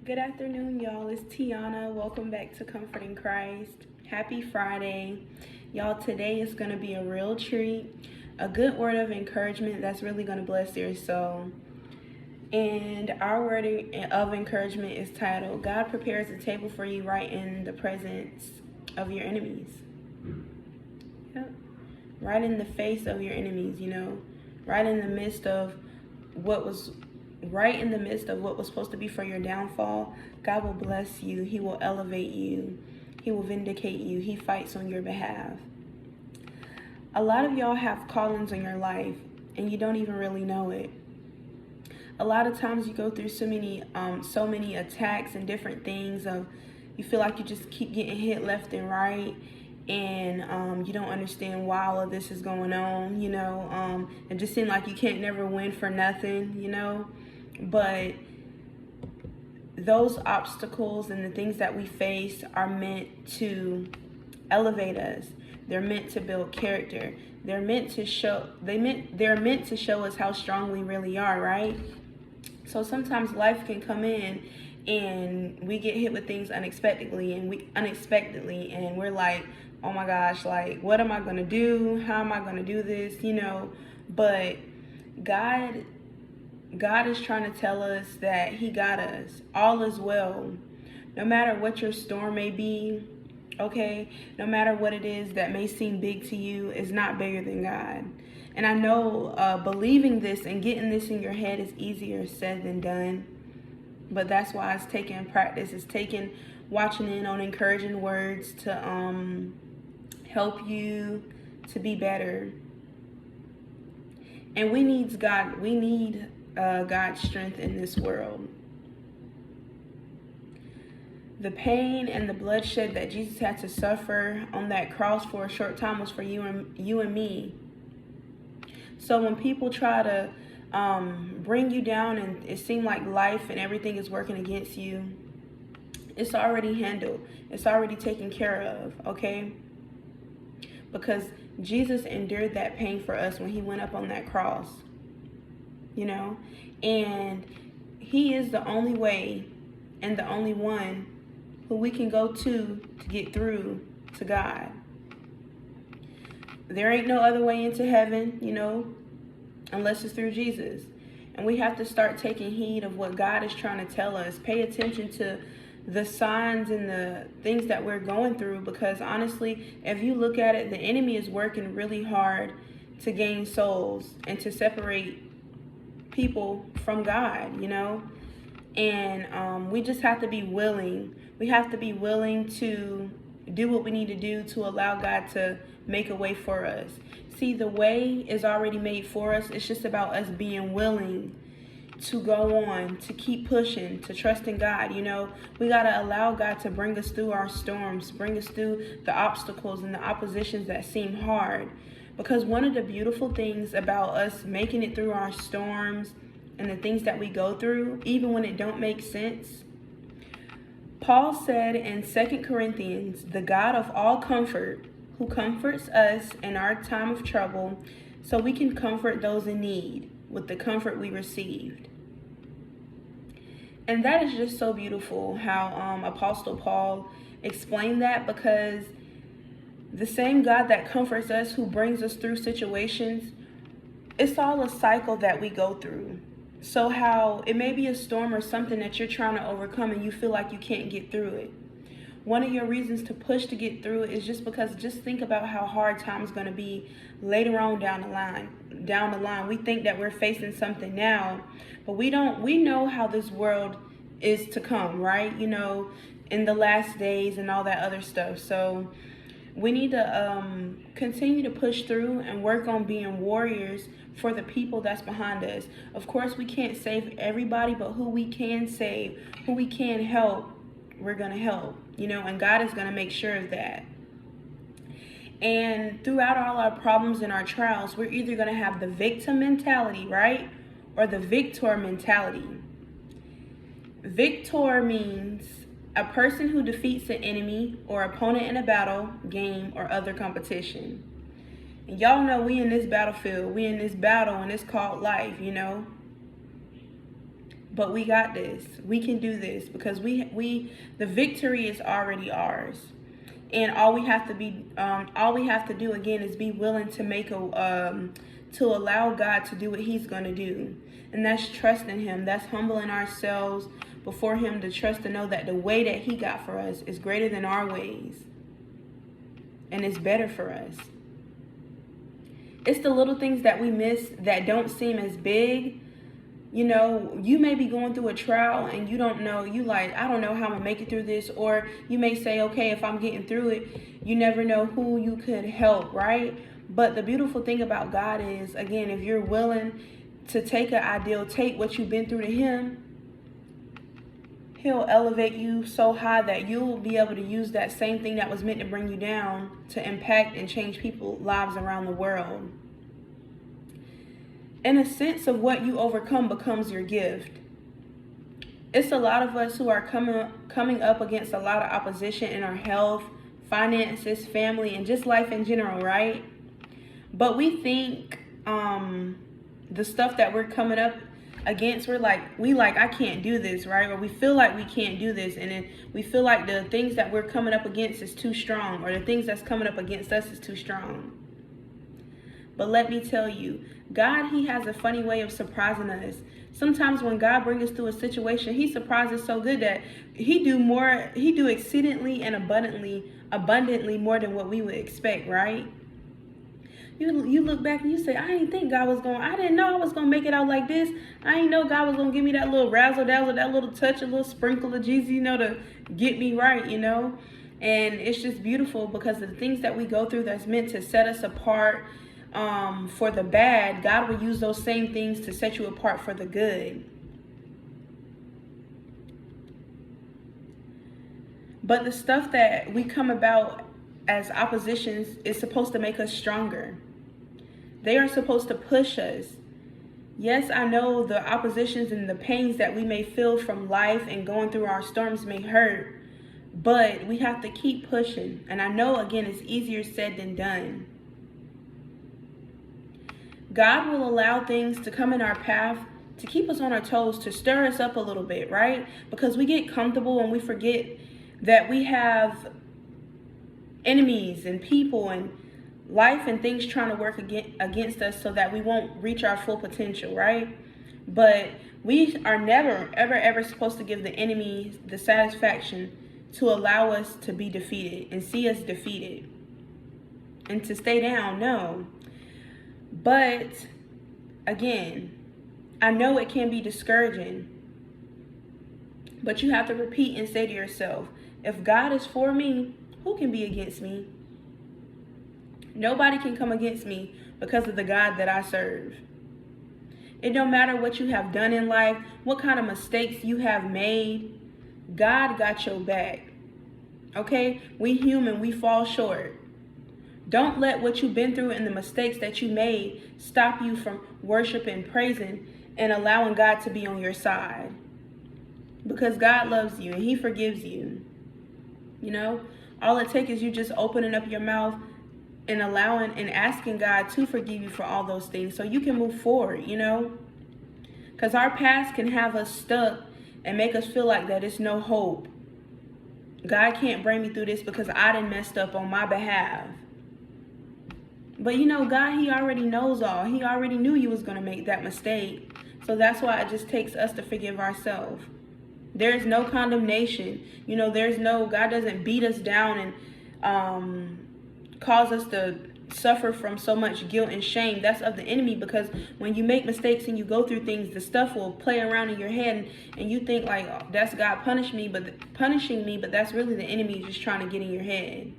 Good afternoon, y'all. It's Tiana. Welcome back to Comfort in Christ. Happy Friday. Y'all, today is going to be a real treat, a good word of encouragement that's really going to bless your soul. And our word of encouragement is titled, God prepares a table for you right in the presence of your enemies. Yep. Right in the face of your enemies, right in the midst of what was supposed to be for your downfall. God will bless you. He will elevate you. He will vindicate you. He fights on your behalf. A lot of y'all have callings in your life and you don't even really know it. A lot of times you go through so many attacks and different things you feel like you just keep getting hit left and right, and you don't understand why all of this is going on, it just seems like you can't never win for nothing, but those obstacles and the things that we face are meant to elevate us. They're meant to build character. They're meant to show us how strong we really are, right? So sometimes life can come in and we get hit with things unexpectedly, and we're like, oh my gosh, like, what am I going to do? How am I going to do this? But God is trying to tell us that he got us. All is well. No matter what your storm may be, okay? No matter what it is that may seem big to you, is not bigger than God. And I know believing this and getting this in your head is easier said than done. But that's why it's taking practice. It's taking watching in on encouraging words to help you to be better. And we need God's strength in this world. The pain and the bloodshed that Jesus had to suffer on that cross for a short time was for you and me. So when people try to bring you down and it seems like life and everything is working against you, it's already handled. It's already taken care of, okay? Because Jesus endured that pain for us when he went up on that cross. And he is the only way and the only one who we can go to get through to God. There ain't no other way into heaven, unless it's through Jesus. And we have to start taking heed of what God is trying to tell us. Pay attention to the signs and the things that we're going through, because honestly, if you look at it, the enemy is working really hard to gain souls and to separate people from God, and we just have to be willing. We have to be willing to do what we need to do to allow God to make a way for us. See, the way is already made for us. It's just about us being willing to go on, to keep pushing, to trust in God. We got to allow God to bring us through our storms, bring us through the obstacles and the oppositions that seem hard. Because one of the beautiful things about us making it through our storms and the things that we go through, even when it don't make sense, Paul said in 2 Corinthians, the God of all comfort, who comforts us in our time of trouble, so we can comfort those in need with the comfort we received. And that is just so beautiful how Apostle Paul explained that, because the same God that comforts us, who brings us through situations, it's all a cycle that we go through. So how it may be a storm or something that you're trying to overcome and you feel like you can't get through it. One of your reasons to push to get through it is just because just think about how hard time's going to be later on down the line. We think that we're facing something now, but we know how this world is to come, right? In the last days and all that other stuff. So we need to continue to push through and work on being warriors for the people that's behind us. Of course, we can't save everybody, but who we can save, who we can help, we're going to help, and God is going to make sure of that. And throughout all our problems and our trials, we're either going to have the victim mentality, right? Or the victor mentality. Victor means a person who defeats an enemy or opponent in a battle, game, or other competition. And y'all know we in this battlefield, we in this battle, and it's called life, But we got this. We can do this because the victory is already ours. And all we have to do again is be willing to to allow God to do what he's going to do. And that's trusting him. That's humbling ourselves before him to trust to know that the way that he got for us is greater than our ways. And it's better for us. It's the little things that we miss that don't seem as big. You know, you may be going through a trial and you don't know, I don't know how I'm gonna make it through this. Or you may say, okay, if I'm getting through it, you never know who you could help, right? But the beautiful thing about God is, again, if you're willing to take take what you've been through to him, he'll elevate you so high that you'll be able to use that same thing that was meant to bring you down to impact and change people's lives around the world. In a sense of what you overcome becomes your gift. It's a lot of us who are coming up against a lot of opposition in our health, finances, family, and just life in general, right? But we think the stuff that we're coming up against, I can't do this, right? Or we feel like we can't do this, and then we feel like the things that we're coming up against is too strong, or the things that's coming up against us is too strong. But let me tell you, God, he has a funny way of surprising us. Sometimes when God brings us through a situation, he surprises so good that he do exceedingly and abundantly more than what we would expect, right? You look back and you say, I didn't know I was going to make it out like this. I didn't know God was going to give me that little razzle dazzle, that little touch, a little sprinkle of Jesus, to get me right, And it's just beautiful because of the things that we go through that's meant to set us apart for the bad. God will use those same things to set you apart for the good. But the stuff that we come about as oppositions is supposed to make us stronger. They are supposed to push us. Yes, I know the oppositions and the pains that we may feel from life and going through our storms may hurt, but we have to keep pushing. And I know, again, it's easier said than done. God will allow things to come in our path to keep us on our toes, to stir us up a little bit, right? Because we get comfortable and we forget that we have enemies and people and life and things trying to work against us so that we won't reach our full potential, right? But we are never, ever supposed to give the enemy the satisfaction to allow us to be defeated and see us defeated and to stay down. No. But again, I know it can be discouraging, but you have to repeat and say to yourself, if God is for me, who can be against me? Nobody can come against me because of the God that I serve. It don't matter what you have done in life, what kind of mistakes you have made. God got your back. Okay? We human, we fall short. Don't let what you've been through and the mistakes that you made stop you from worshiping, praising, and allowing God to be on your side. Because God loves you and he forgives you. All it takes is you just opening up your mouth and allowing and asking God to forgive you for all those things so you can move forward, Because our past can have us stuck and make us feel like that it's no hope. God can't bring me through this because I done messed up on my behalf. But God, he already knows all. He already knew you was going to make that mistake. So that's why it just takes us to forgive ourselves. There is no condemnation. God doesn't beat us down and cause us to suffer from so much guilt and shame. That's of the enemy, because when you make mistakes and you go through things, the stuff will play around in your head and you think like, oh, that's God punishing me, but that's really the enemy just trying to get in your head.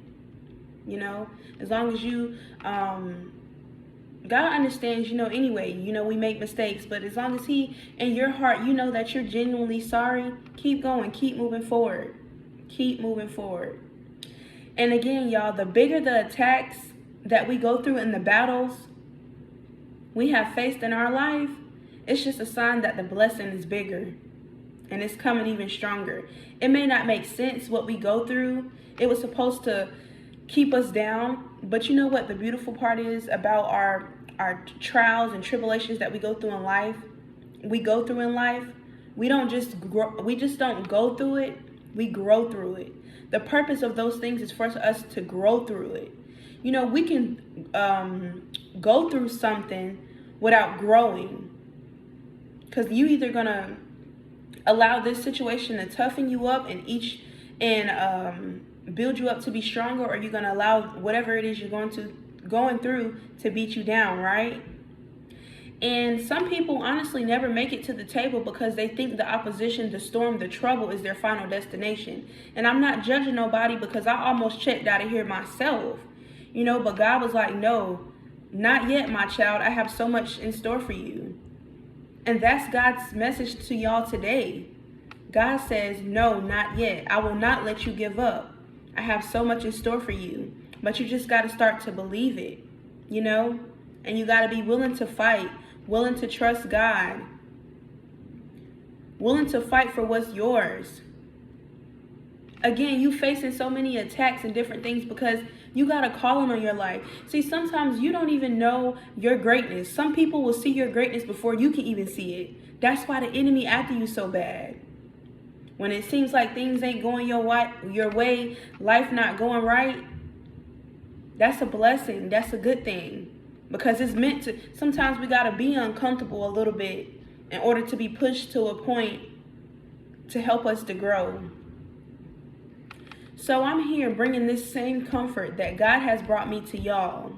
As long as you God understands, anyway, we make mistakes, but as long as he, in your heart, that you're genuinely sorry, keep going, keep moving forward. And again, y'all, the bigger the attacks that we go through in the battles we have faced in our life, it's just a sign that the blessing is bigger and it's coming even stronger. It may not make sense what we go through. It was supposed to keep us down, but you know what the beautiful part is about our trials and tribulations that we go through in life? We don't just grow, we just don't go through it, we grow through it. The purpose of those things is for us to grow through it. You know, we can go through something without growing, because you either gonna allow this situation to toughen you up and build you up to be stronger, or you're gonna allow whatever it is you're going through to beat you down, right? And some people honestly never make it to the table because they think the opposition, the storm, the trouble is their final destination. And I'm not judging nobody, because I almost checked out of here myself, you know, but God was like, no, not yet, my child. I have so much in store for you. And that's God's message to y'all today. God says, no, not yet. I will not let you give up. I have so much in store for you. But you just got to start to believe it, you know? And you got to be willing to fight, willing to trust God, willing to fight for what's yours. Again, you facing so many attacks and different things because you got a calling on your life. See, sometimes you don't even know your greatness. Some people will see your greatness before you can even see it. That's why the enemy after you so bad. When it seems like things ain't going your way, life not going right, that's a blessing. That's a good thing. Because it's meant to, sometimes we got to be uncomfortable a little bit in order to be pushed to a point to help us to grow. So I'm here bringing this same comfort that God has brought me to y'all.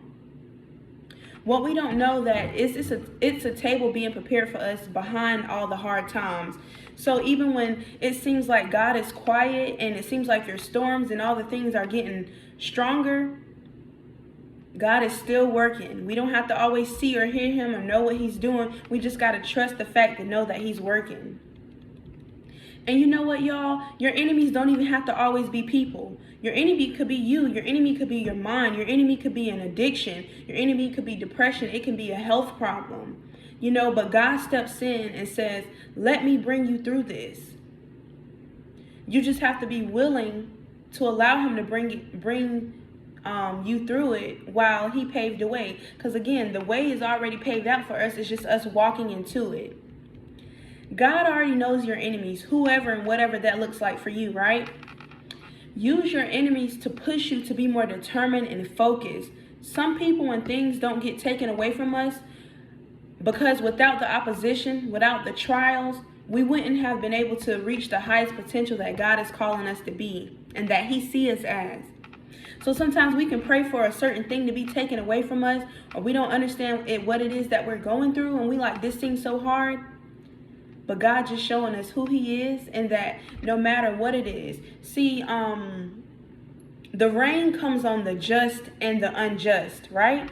What we don't know that it's a table being prepared for us behind all the hard times. So even when it seems like God is quiet and it seems like your storms and all the things are getting stronger, God is still working. We don't have to always see or hear him or know what he's doing. We just got to trust the fact and know that he's working. And you know what, y'all? Your enemies don't even have to always be people. Your enemy could be you. Your enemy could be your mind. Your enemy could be an addiction. Your enemy could be depression. It can be a health problem. You know, but God steps in and says, let me bring you through this. You just have to be willing to allow him to bring you through it while he paved the way. Because again, the way is already paved out for us. It's just us walking into it. God already knows your enemies, whoever and whatever that looks like for you, right? Use your enemies to push you to be more determined and focused. Some people, when things don't get taken away from us, because without the opposition, without the trials, we wouldn't have been able to reach the highest potential that God is calling us to be and that he sees us as. So sometimes we can pray for a certain thing to be taken away from us, or we don't understand what it is that we're going through, and we like, this seems so hard. But God just showing us who he is, and that no matter what it is. See, the rain comes on the just and the unjust, right?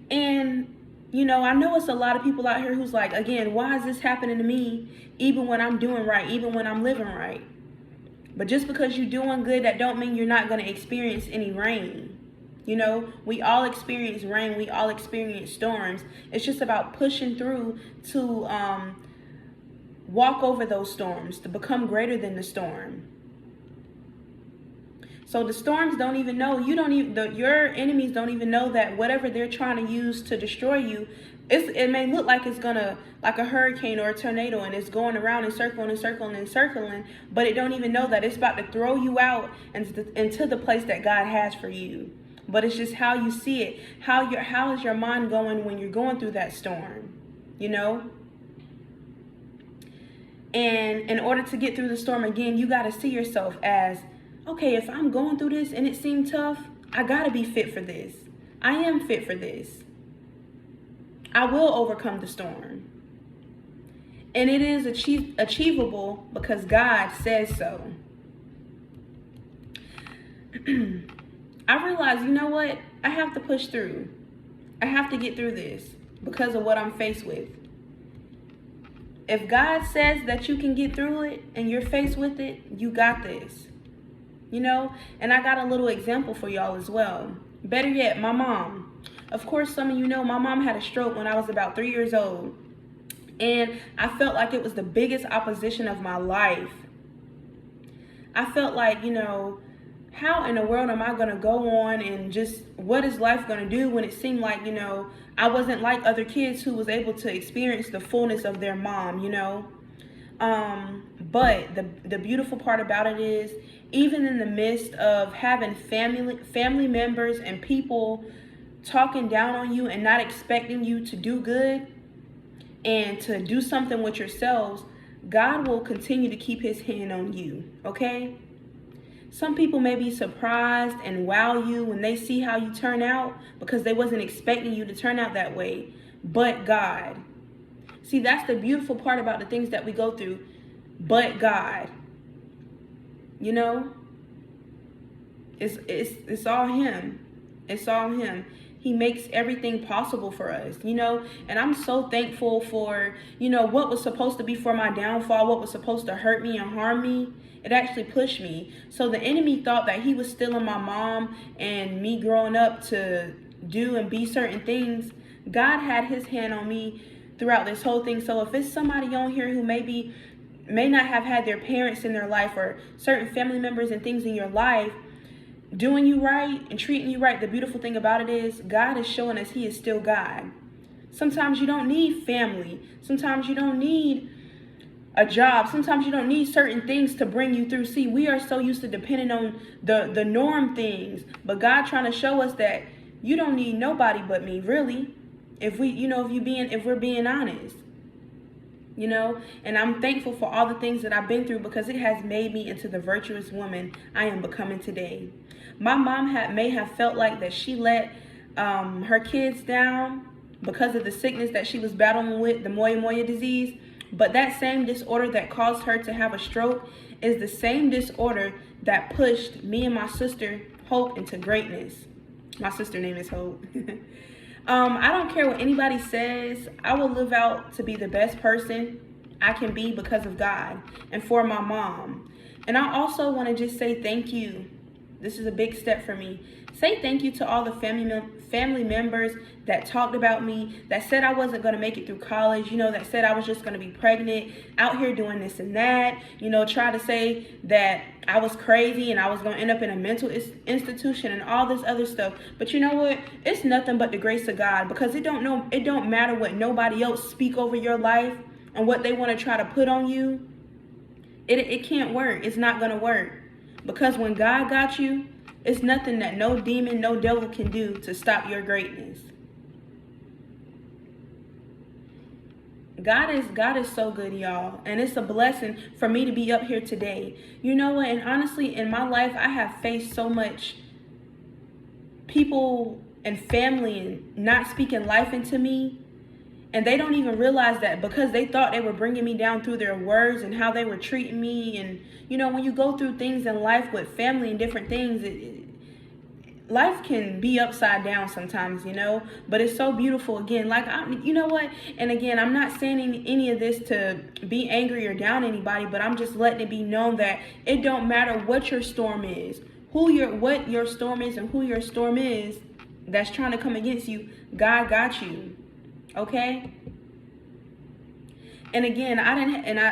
And, you know, I know it's a lot of people out here who's like, again, why is this happening to me even when I'm doing right, even when I'm living right? But just because you're doing good, that don't mean you're not going to experience any rain. You know, we all experience rain. We all experience storms. It's just about pushing through to walk over those storms, to become greater than the storm. So the storms don't even know, your enemies don't even know that whatever they're trying to use to destroy you, it may look like it's gonna, like a hurricane or a tornado, and it's going around and circling and circling and circling, but it don't even know that it's about to throw you out into the place that God has for you. But it's just how you see it. How is your mind going when you're going through that storm, you know? And in order to get through the storm, again, you got to see yourself as, okay, if I'm going through this and it seemed tough, I got to be fit for this. I am fit for this. I will overcome the storm. And it is achievable because God says so. I realize, you know what? I have to push through. I have to get through this because of what I'm faced with. If God says that you can get through it and you're faced with it, you got this. You know? And I got a little example for y'all as well. Better yet, my mom. Of course, some of you know my mom had a stroke when I was about 3 years old. And I felt like it was the biggest opposition of my life. I felt like, you know, how in the world am I going to go on and just, what is life going to do when it seemed like, you know, I wasn't like other kids who was able to experience the fullness of their mom, you know. But the beautiful part about it is, even in the midst of having family members and people talking down on you and not expecting you to do good and to do something with yourselves, God will continue to keep his hand on you, okay? Some people may be surprised and wow you when they see how you turn out because they wasn't expecting you to turn out that way. But God. See, that's the beautiful part about the things that we go through. But God. You know? It's all him. It's all him. He makes everything possible for us, you know? And I'm so thankful for, you know, what was supposed to be for my downfall, what was supposed to hurt me and harm me. It actually pushed me. So the enemy thought that he was stealing my mom and me growing up to do and be certain things. God had his hand on me throughout this whole thing. So if it's somebody on here who may not have had their parents in their life or certain family members and things in your life doing you right and treating you right, the beautiful thing about it is God is showing us he is still God. Sometimes you don't need family. Sometimes you don't need a job. Sometimes you don't need certain things to bring you through. See, we are so used to depending on the norm things, but God trying to show us that you don't need nobody but me, really. If we're being honest, you know. And I'm thankful for all the things that I've been through because it has made me into the virtuous woman I am becoming today. My mom may have felt like that she let her kids down because of the sickness that she was battling with, the Moya disease. But that same disorder that caused her to have a stroke is the same disorder that pushed me and my sister Hope into greatness. My sister name is Hope. I don't care what anybody says. I will live out to be the best person I can be because of God and for my mom. And I also want to just say thank you. This is a big step for me. Say thank you to all the family members that talked about me, that said I wasn't going to make it through college, you know, that said I was just going to be pregnant, out here doing this and that, you know, try to say that I was crazy and I was going to end up in a mental institution and all this other stuff. But you know what? It's nothing but the grace of God, because it don't matter what nobody else speak over your life and what they want to try to put on you. It can't work. It's not going to work. Because when God got you, it's nothing that no demon, no devil can do to stop your greatness. God is so good, y'all. And it's a blessing for me to be up here today. You know what? And honestly, in my life, I have faced so much people and family and not speaking life into me. And they don't even realize that, because they thought they were bringing me down through their words and how they were treating me. And, you know, when you go through things in life with family and different things, life can be upside down sometimes, you know. But it's so beautiful. Again, like, you know what? And again, I'm not saying any of this to be angry or down anybody, but I'm just letting it be known that it don't matter what your storm is, what your storm is and who your storm is that's trying to come against you. God got you. Okay? And again,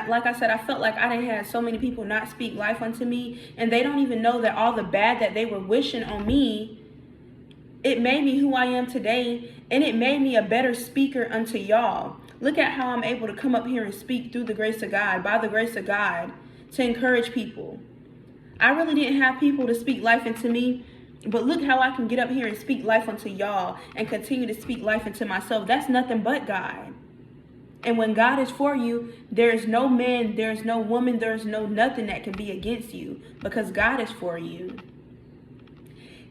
like I said, I felt like I didn't have so many people not speak life unto me, and they don't even know that all the bad that they were wishing on me, it made me who I am today, and it made me a better speaker unto y'all. Look at how I'm able to come up here and speak through the grace of God, by the grace of God, to encourage people. I really didn't have people to speak life into me, but look how I can get up here and speak life unto y'all and continue to speak life into myself. That's nothing but God. And when God is for you, there's no man, there's no woman, there's no nothing that can be against you, because God is for you.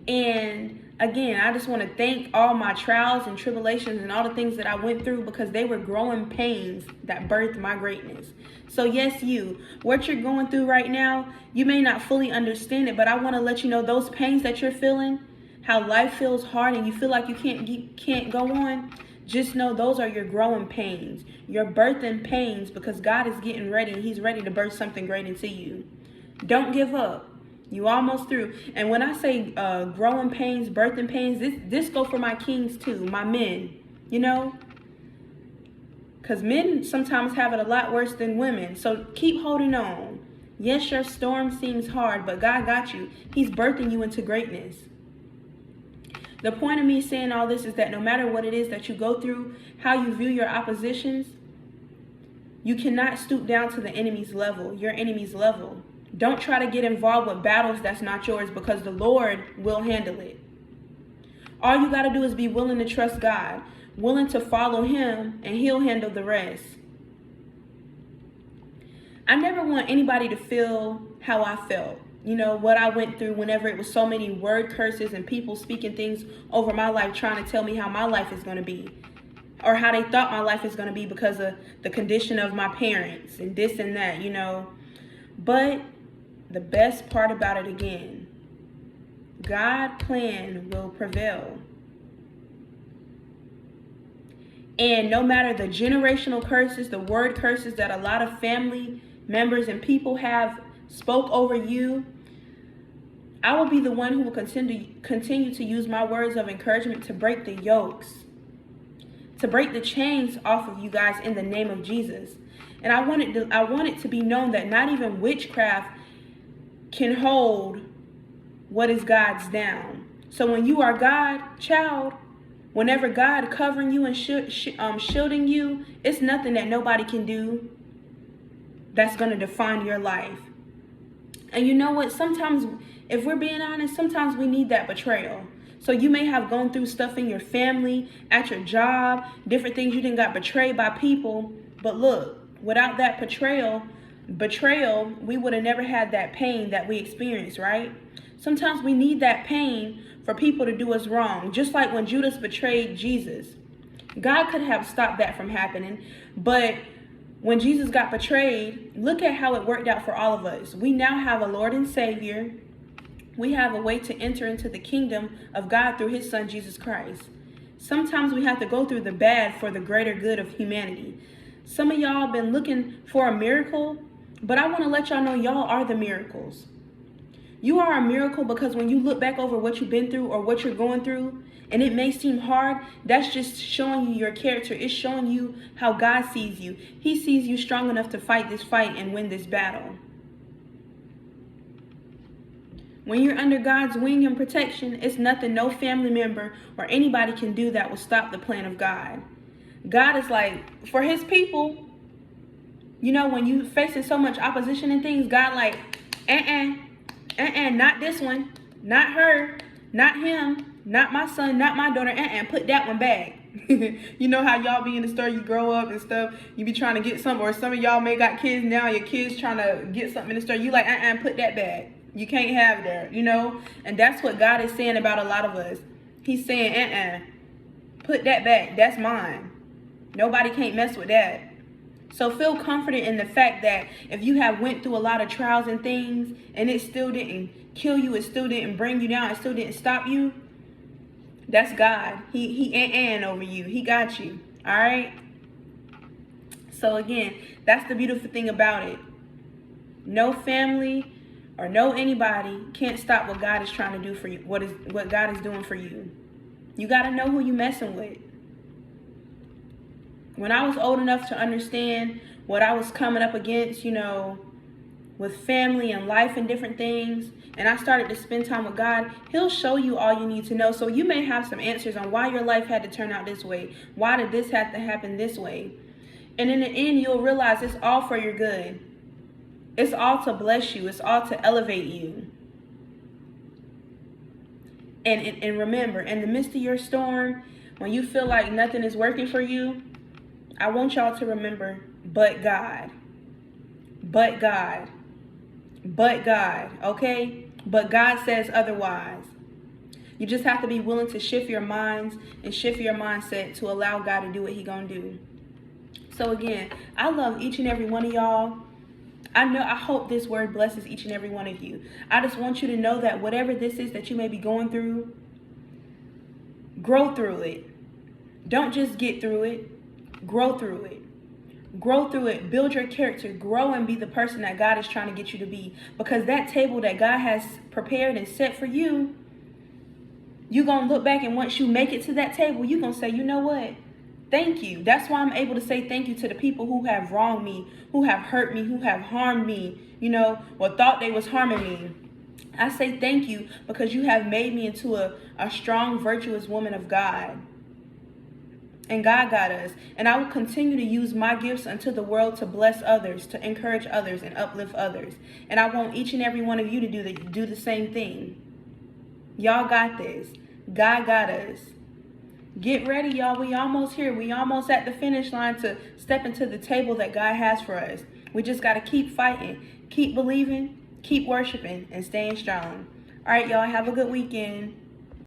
And again, I just want to thank all my trials and tribulations and all the things that I went through, because they were growing pains that birthed my greatness. So yes, what you're going through right now, you may not fully understand it, but I want to let you know those pains that you're feeling, how life feels hard and you feel like you can't go on. Just know those are your growing pains, your birthing pains, because God is getting ready and he's ready to birth something great into you. Don't give up. You almost through. And when I say growing pains, birthing pains, this go for my kings too, my men, you know. Because men sometimes have it a lot worse than women. So keep holding on. Yes, your storm seems hard, but God got you. He's birthing you into greatness. The point of me saying all this is that no matter what it is that you go through, how you view your oppositions, You cannot stoop down to the enemy's level, your enemy's level. Don't try to get involved with battles that's not yours, because the Lord will handle it. All you got to do is be willing to trust God, willing to follow him, and he'll handle the rest. I never want anybody to feel how I felt. You know, what I went through whenever it was so many word curses and people speaking things over my life, trying to tell me how my life is going to be, or how they thought my life is going to be because of the condition of my parents and this and that, you know. But the best part about it, again, God's plan will prevail. And no matter the generational curses, the word curses that a lot of family members and people have spoke over you, I will be the one who will continue to use my words of encouragement to break the yokes, to break the chains off of you guys in the name of Jesus. And I want it to be known that not even witchcraft can hold what is God's down. So when you are God's child, whenever God covering you and shielding you, it's nothing that nobody can do that's going to define your life. And you know what? Sometimes, if we're being honest, sometimes we need that betrayal. So you may have gone through stuff in your family, at your job, different things. You didn't got betrayed by people. But look, without that betrayal, we would have never had that pain that we experienced, right? Sometimes we need that pain for people to do us wrong. Just like when Judas betrayed Jesus. God could have stopped that from happening. But when Jesus got betrayed, look at how it worked out for all of us. We now have a Lord and Savior. We have a way to enter into the kingdom of God through his son, Jesus Christ. Sometimes we have to go through the bad for the greater good of humanity. Some of y'all have been looking for a miracle, but I want to let y'all know y'all are the miracles. You are a miracle, because when you look back over what you've been through or what you're going through, and it may seem hard, that's just showing you your character. It's showing you how God sees you. He sees you strong enough to fight this fight and win this battle. When you're under God's wing and protection, it's nothing no family member or anybody can do that will stop the plan of God. God is like, for his people, you know, when you facing so much opposition and things, God like, not this one, not her, not him, not my son, not my daughter, put that one back. You know how y'all be in the store, you grow up and stuff, you be trying to get something, or some of y'all may got kids now, your kids trying to get something in the store, you like, put that back. You can't have that, you know? And that's what God is saying about a lot of us. He's saying, put that back, that's mine. Nobody can't mess with that. So feel comforted in the fact that if you have went through a lot of trials and things, and it still didn't kill you, it still didn't bring you down, it still didn't stop you, that's God. He over you. He got you. All right? So again, that's the beautiful thing about it. No family or no anybody can't stop what God is trying to do for you, what God is doing for you. You got to know who you messing with. When I was old enough to understand what I was coming up against, you know, with family and life and different things, and I started to spend time with God, he'll show you all you need to know. So you may have some answers on why your life had to turn out this way. Why did this have to happen this way? And in the end, you'll realize it's all for your good. It's all to bless you. It's all to elevate you. And remember, in the midst of your storm, when you feel like nothing is working for you, I want y'all to remember, but God. But God. But God, okay? But God says otherwise. You just have to be willing to shift your minds and shift your mindset to allow God to do what he gonna do. So again, I love each and every one of y'all. I hope this word blesses each and every one of you. I just want you to know that whatever this is that you may be going through, grow through it. Don't just get through it. Grow through it. Grow through it. Build your character. Grow and be the person that God is trying to get you to be. Because that table that God has prepared and set for you, you're going to look back, and once you make it to that table, you're going to say, you know what? Thank you. That's why I'm able to say thank you to the people who have wronged me, who have hurt me, who have harmed me, you know, or thought they was harming me. I say thank you because you have made me into a strong, virtuous woman of God. And God got us. And I will continue to use my gifts unto the world to bless others, to encourage others, and uplift others. And I want each and every one of you to do the same thing. Y'all got this. God got us. Get ready, y'all. We almost here. We almost at the finish line to step into the table that God has for us. We just got to keep fighting, keep believing, keep worshiping, and staying strong. All right, y'all. Have a good weekend.